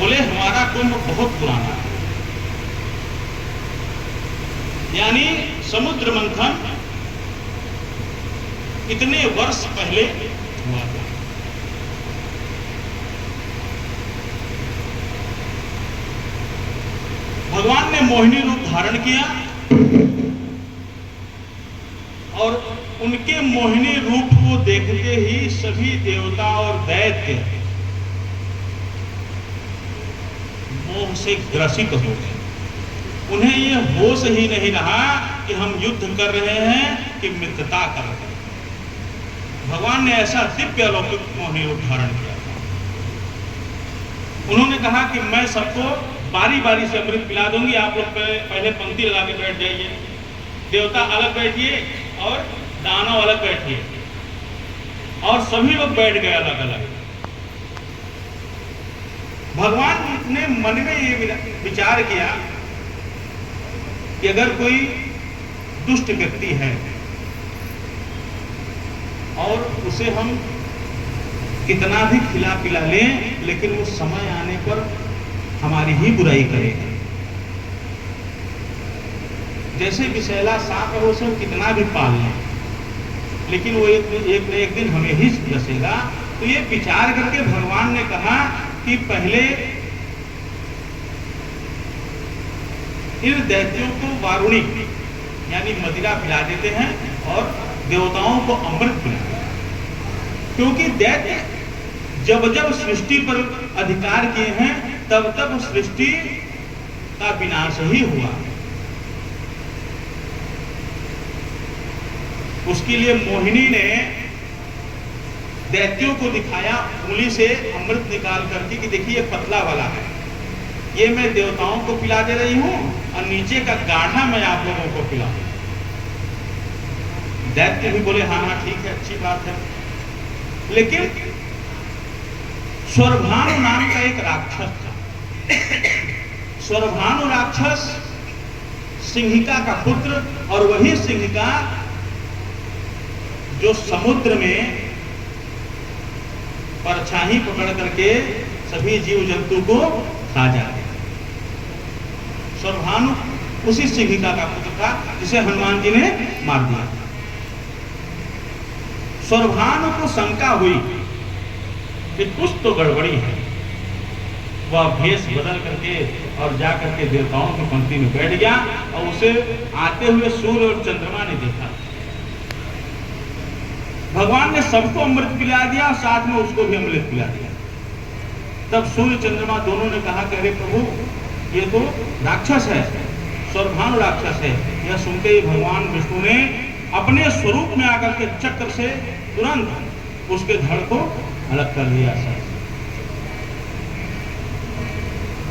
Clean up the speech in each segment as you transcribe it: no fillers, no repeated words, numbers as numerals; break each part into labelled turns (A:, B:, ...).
A: बोले हमारा कुंभ बहुत पुराना है, यानी समुद्र मंथन इतने वर्ष पहले हुआ था। भगवान ने मोहिनी रूप धारण किया और उनके मोहिनी रूप को देखते ही सभी देवता और दैत्य मोह से ग्रसित हो गए। उन्हें यह होश ही नहीं रहा कि हम युद्ध कर रहे हैं कि मित्रता कर रहे हैं। भगवान ने ऐसा दिव्य अलौकिक मोहिनी रूप धारण किया था। उन्होंने कहा कि मैं सबको बारी बारी से अमृत पिला दूंगी, आप लोग पहले पंक्ति लगा के बैठ जाइए, देवता अलग बैठिए और दानव अलग बैठिए। और सभी लोग बैठ गए अलग अलग। भगवान ने मन में ये विचार किया कि अगर कोई दुष्ट व्यक्ति है और उसे हम कितना भी खिला पिला लें, लेकिन वो समय आने पर हमारी ही बुराई करेगा। जैसे विषैला सांप है, उसे कितना भी पाल लें, लेकिन वो एक दिन हमें ही डसेगा। तो ये विचार करके भगवान ने कहा कि पहले इन दैत्यों को वारुणी यानी मदिरा पिला देते हैं और देवताओं को अमृत पिलाते हैं। क्योंकि दैत्य जब जब सृष्टि पर अधिकार किए हैं तब तब सृष्टि का विनाश ही हुआ। उसके लिए मोहिनी ने दैत्यों को दिखाया उंगली से अमृत निकाल करके कि देखिए ये पतला वाला है, ये मैं देवताओं को पिला दे रही हूं और नीचे का गाढ़ा मैं आप लोगों को पिलाऊं। दैत्य भी बोले हाँ हाँ ठीक है, अच्छी बात है। लेकिन स्वर्भानु नाम का एक राक्षस था। स्वर्भानु राक्षस सिंहिका का पुत्र, और वही सिंहिका जो समुद्र में परछाई पकड़ करके सभी जीव जंतु को खा जाते। स्वर्भानु उसी सिंहिका का पुत्र था जिसे हनुमान जी ने मार दिया। स्वर्भानु को शंका हुई कि कुछ तो गड़बड़ी है। वह भेष बदल करके और जा करके देवताओं की पंक्ति में बैठ गया और उसे आते हुए सूर्य और चंद्रमा ने देखा। भगवान ने सबको अमृत पिला दिया और साथ में उसको भी अमृत पिला दिया। तब सूर्य चंद्रमा दोनों ने कहा कि अरे प्रभु, ये तो राक्षस है, स्वर्भानु राक्षस है। यह सुनते ही भगवान विष्णु ने अपने स्वरूप में आकर के चक्र से तुरंत उसके धड़ को अलग कर दिया।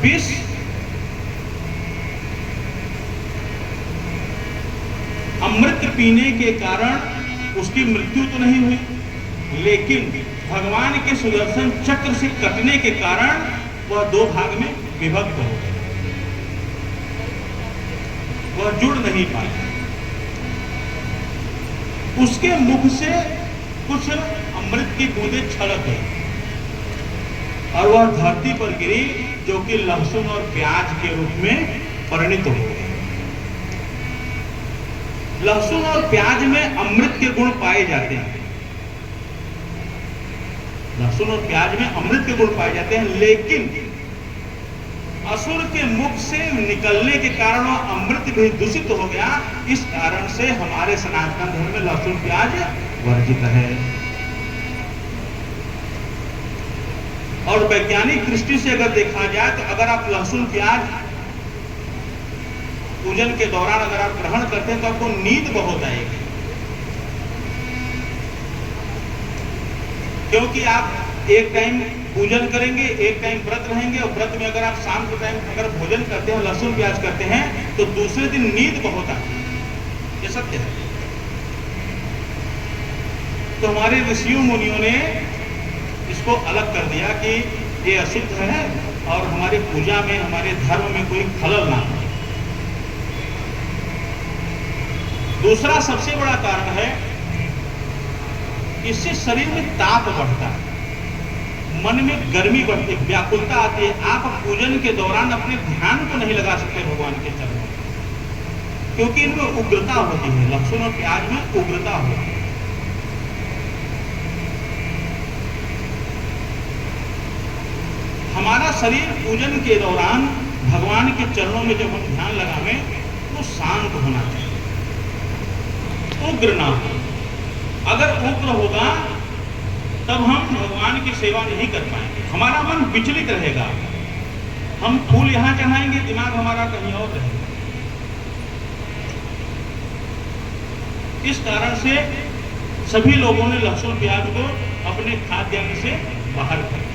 A: विष अमृत पीने के कारण उसकी मृत्यु तो नहीं हुई, लेकिन भगवान के सुदर्शन चक्र से कटने के कारण वह दो भाग में विभक्त हो गया, वह जुड़ नहीं पाया। उसके मुख से कुछ अमृत की बूंदें छलक गई और वह धरती पर गिरी, जो कि लहसुन और प्याज के रूप में परिणित हो गई। लहसुन और प्याज में अमृत के गुण पाए जाते हैं। लहसुन और प्याज में अमृत के गुण पाए जाते हैं, लेकिन असुर के मुख से निकलने के कारण वह अमृत भी दूषित हो गया। इस कारण से हमारे सनातन धर्म में लहसुन प्याज वर्जित है। और वैज्ञानिक दृष्टि से अगर देखा जाए तो अगर आप लहसुन प्याज पूजन के दौरान अगर आप ग्रहण करते हैं तो आपको नींद बहुत आएगी, क्योंकि आप एक टाइम पूजन करेंगे, एक टाइम व्रत रहेंगे, और व्रत में अगर आप शाम के टाइम अगर भोजन करते हैं, लहसुन प्याज करते हैं, तो दूसरे दिन नींद बहुत आती है। ये सत्य है। तो हमारे ऋषियों मुनियों ने इसको अलग कर दिया कि ये अशुद्ध है और हमारी पूजा में, हमारे धर्म में कोई खलल ना हो। दूसरा सबसे बड़ा कारण है, इससे शरीर में ताप बढ़ता है। मन में गर्मी बढ़ती, व्याकुलता आती है। आप पूजन के दौरान अपने ध्यान को नहीं लगा सकते भगवान के चरणों में, क्योंकि इनमें उग्रता होती है। लहसुन और प्याज में उग्रता होती है। हमारा शरीर पूजन के दौरान भगवान के चरणों में जब हम ध्यान लगावें तो शांत होना चाहिए, उग्र ना हो। अगर उग्र होगा तब हम भगवान की सेवा नहीं कर पाएंगे, हमारा मन विचलित रहेगा। हम फूल यहां चढ़ाएंगे, दिमाग हमारा कहीं और रहेगा। इस कारण से सभी लोगों ने लहसुन प्याज को अपने खाद्यान्न से बाहर कर दिया।